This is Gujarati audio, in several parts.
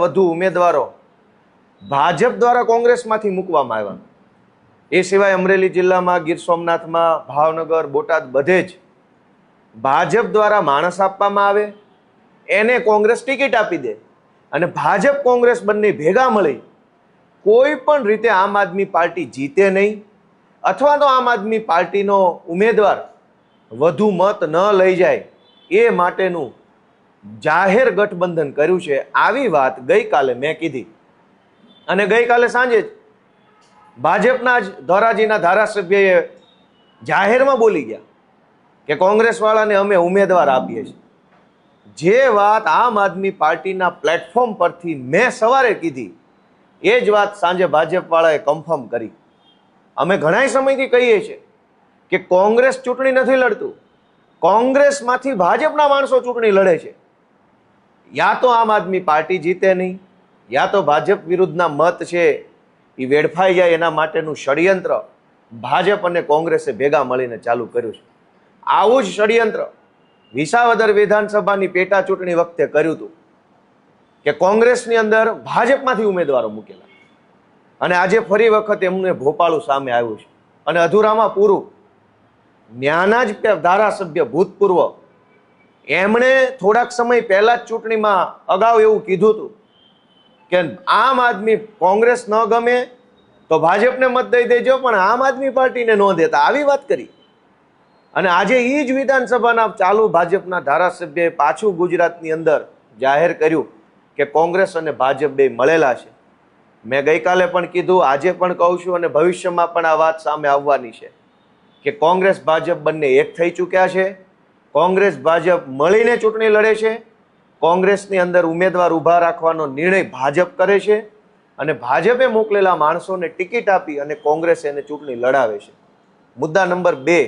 વધુ ઉમેદવારો ભાજપ દ્વારા કોંગ્રેસમાંથી મૂકવામાં આવ્યા। એ સિવાય અમરેલી જિલ્લામાં, ગીર સોમનાથમાં, ભાવનગર, બોટાદ બધે જ ભાજપ દ્વારા માણસ આપવામાં આવે, એને કોંગ્રેસ ટિકિટ આપી દે અને ભાજપ કોંગ્રેસ બંને ભેગા મળી કોઈ પણ રીતે આમ આદમી પાર્ટી જીતે નહીં, અથવા તો આમ આદમી પાર્ટીનો ઉમેદવાર વધુ મત ન લઈ જાય એ માટેનું જાહેર ગઠબંધન કર્યું છે। આવી વાત ગઈકાલે મેં કીધી અને ગઈકાલે સાંજે જ ભાજપના જ ધોરાજીના ધારાસભ્યએ જાહેરમાં બોલી ગયા કે કોંગ્રેસવાળાને અમે ઉમેદવાર આપીએ છીએ। જે વાત આમ આદમી પાર્ટીના પ્લેટફોર્મ પરથી મેં સવારે કીધી એ જ વાત સાંજે ભાજપવાળાએ કન્ફર્મ કરી। અમે ઘણા સમયથી કહીએ છીએ કે કોંગ્રેસ ચૂંટણી નથી લડતું, કોંગ્રેસમાંથી ભાજપના માણસો ચૂંટણી લડે છે। યા તો આમ આદમી પાર્ટી જીતે નહીં, યા તો ભાજપ વિરુદ્ધના મત છે એ વેડફાઈ જાય, એના માટેનું ષડયંત્ર ભાજપ અને કોંગ્રેસે ભેગા મળીને ચાલુ કર્યું છે। આવું જ ષડયંત્ર વિસાવદર વિધાનસભાની પેટા ચૂંટણી વખતે કર્યું હતું કે કોંગ્રેસની અંદર ભાજપમાંથી ઉમેદવારો મૂકેલા અને આજે ફરી વખત એમને ભોપાળું સામે આવ્યું છે। અને અધૂરામાં પૂરું, ન્યાના જ ધારાસભ્ય ભૂતપૂર્વ એમણે થોડાક સમય પહેલા જ ચૂંટણીમાં અગાઉ એવું કીધું હતું કે આમ આદમી કોંગ્રેસ ન ગમે તો ભાજપને મત દઈ દેજો પણ આમ આદમી પાર્ટીને ન દેતા, આવી વાત કરી। અને આજે એ જ વિધાનસભાના ચાલુ ભાજપના ધારાસભ્યએ પાછું ગુજરાતની અંદર જાહેર કર્યું કે કોંગ્રેસ અને ભાજપ બે મળેલા છે। મેં ગઈકાલે પણ કીધું, આજે પણ કહું છું અને ભવિષ્યમાં પણ આ વાત સામે આવવાની છે કે કોંગ્રેસ ભાજપ બંને એક થઈ ચૂક્યા છે। કોંગ્રેસ ભાજપ મળીને ચૂંટણી લડે છે। કોંગ્રેસની અંદર ઉમેદવાર ઊભા રાખવાનો નિર્ણય ભાજપ કરે છે અને ભાજપે મોકલેલા માણસોને ટિકિટ આપી અને કોંગ્રેસ એને ચૂંટણી લડાવે છે। મુદ્દા નંબર 2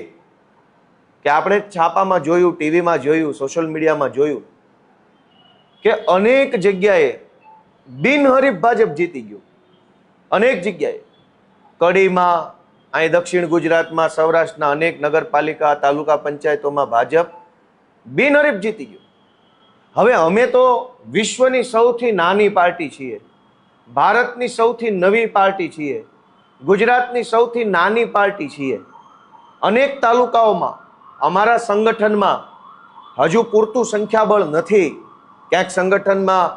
કે આપણે છાપામાં જોયું, ટીવીમાં જોયું, સોશિયલ મીડિયામાં જોયું કે અનેક જગ્યાએ બિનહરીફ ભાજપ જીતી ગયું। અનેક જગ્યાએ કડીમાં, અહીં દક્ષિણ ગુજરાતમાં, સૌરાષ્ટ્રના અનેક નગરપાલિકા, તાલુકા પંચાયતોમાં ભાજપ બિનહરીફ જીતી ગયું। હવે અમે તો વિશ્વની સૌથી નાની પાર્ટી છીએ, ભારતની સૌથી નવી પાર્ટી છીએ, ગુજરાતની સૌથી નાની પાર્ટી છીએ। અનેક તાલુકાઓમાં અમારા સંગઠનમાં હજુ પૂરતું સંખ્યાબળ નથી। ક્યાંક સંગઠનમાં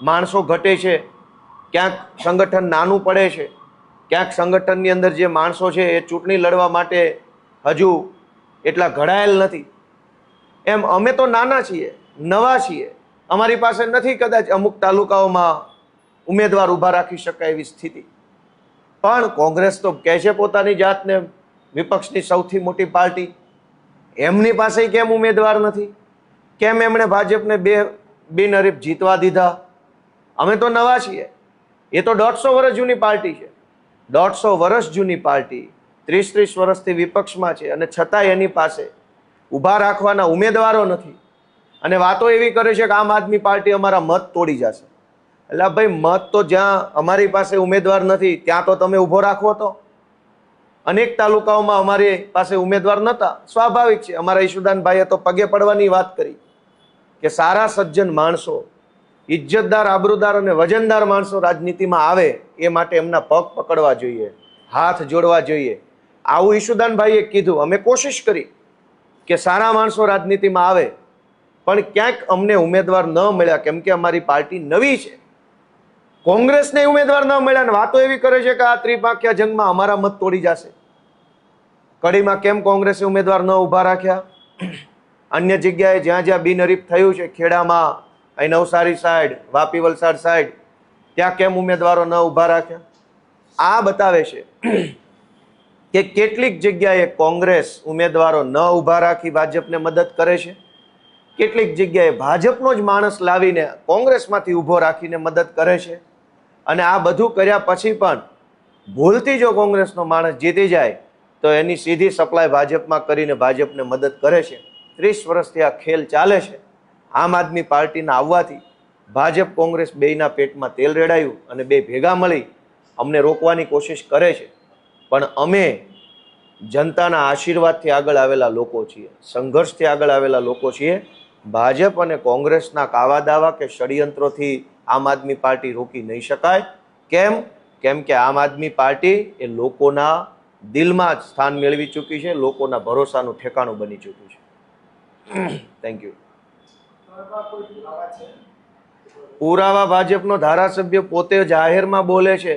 માણસો ઘટે છે, ક્યાંક સંગઠન નાનું પડે છે, ક્યાંક સંગઠનની અંદર જે માણસો છે એ ચૂંટણી લડવા માટે હજુ એટલા ઘડાયેલ નથી। એમ અમે તો નાના છીએ, નવા છીએ, અમારી પાસે નથી કદાચ અમુક તાલુકાઓમાં ઉમેદવાર ઊભા રાખી શકાય એવી સ્થિતિ। પણ કોંગ્રેસ તો કહે છે પોતાની જાતને વિપક્ષની સૌથી મોટી પાર્ટી, એમની પાસે કેમ ઉમેદવાર નથી? કેમ એમણે ભાજપને બિનહરીફ જીતવા દીધા? અમે તો નવા છીએ, એ તો 150 વર્ષ જૂની પાર્ટી છે। 150 વર્ષ જૂની પાર્ટી 30 વર્ષથી વિપક્ષમાં છે અને છતાંય એની પાસે ઊભા રાખવાના ઉમેદવારો નથી અને વાતો એવી કરે છે કે આમ આદમી પાર્ટી અમારા મત તોડી જશે। એટલે ભાઈ, મત તો જ્યાં અમારી પાસે ઉમેદવાર નથી ત્યાં તો તમે ઊભો રાખવો તો। અનેક તાલુકાઓમાં અમારી પાસે ઉમેદવાર નહોતા, સ્વાભાવિક છે। અમારા ઈશુદાનભાઈએ તો પગે પડવાની વાત કરી કે સારા સજ્જન માણસો, ઇજ્જતદાર, આબરૂદાર અને વજનદાર માણસો રાજનીતિમાં આવે એ માટે એમના પગ પકડવા જોઈએ, હાથ જોડવા જોઈએ, આવું ઈશુદાનભાઈએ કીધું। અમે કોશિશ કરી કે સારા માણસો રાજનીતિમાં આવે, પણ ક્યાંક અમને ઉમેદવાર ન મળ્યા કેમ કે અમારી પાર્ટી નવી છે। કોંગ્રેસને ઉમેદવાર ન મળ્યા અને વાતો એવી કરે છે કે આ ત્રિપાંખ્યા જંગમાં અમારા મત તોડી જશે। કડીમાં કેમ કોંગ્રેસે ઉમેદવાર ન ઊભા રાખ્યા? અન્ય જગ્યાએ જ્યાં જ્યાં બિનહરીફ થયું છે, ખેડામાં, અહીં નવસારી સાઈડ, વાપી વલસાડ સાઈડ, ત્યાં કેમ ઉમેદવારો ન ઊભા રાખ્યા? આ બતાવે છે કે કેટલીક જગ્યાએ કોંગ્રેસ ઉમેદવારો ન ઊભા રાખી ભાજપને મદદ કરે છે, કેટલીક જગ્યાએ ભાજપનો જ માણસ લાવીને કોંગ્રેસમાંથી ઊભો રાખીને મદદ કરે છે। અને આ બધું કર્યા પછી પણ ભૂલથી જો કોંગ્રેસનો માણસ જીતી જાય તો એની સીધી સપ્લાય ભાજપમાં કરીને ભાજપને મદદ કરે છે। 30 વર્ષથી આ ખેલ ચાલે છે। આમ આદમી પાર્ટીના આવવાથી ભાજપ કોંગ્રેસ બેયના પેટમાં તેલ રેડાયું અને બે ભેગા મળી અમને રોકવાની કોશિશ કરે છે। પણ અમે જનતાના આશીર્વાદથી આગળ આવેલા લોકો છીએ, સંઘર્ષથી આગળ આવેલા લોકો છીએ ભાજપ અને કોંગ્રેસના કાવા દાવા કે ષડયંત્રોથી આમ આદમી પાર્ટી રોકી નહીં શકાય. કેમ કે આમ આદમી પાર્ટી એ લોકોના દિલમાં જ સ્થાન મેળવી ચૂકી છે, લોકોના ભરોસાનું ઠેકાણું બની ચૂક્યું છે. Thank you. પુરાવા ભાજપનો ધારાસભ્ય પોતે જાહેરમાં બોલે છે,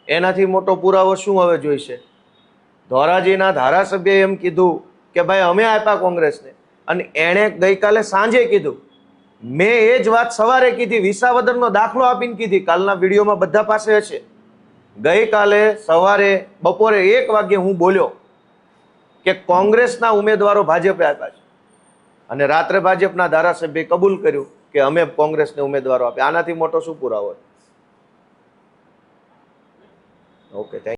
એનાથી મોટો પુરાવો શું હવે જોઈશે? ધોરાજીના ધારાસભ્યએ એમ કીધું કે ભાઈ અમે આપ્યા કોંગ્રેસને, અને એણે ગઈકાલે સાંજે કીધું. મેં એ જ વાત સવારે કીધી, વિસાવદરનો દાખલો આપીને કીધી, કાલના વિડીયોમાં બધા પાસે હશે. ગઈકાલે સવારે બપોરે 1 વાગ્યે હું બોલ્યો કે કોંગ્રેસના ઉમેદવારો ભાજપે આપ્યા છે, અને રાત્રે ભાજપના ધારાસભ્યએ કબૂલ કર્યું કે અમે કોંગ્રેસને ઉમેદવારો આપ્યા. આનાથી મોટો શું પુરાવો? Okay, thank you.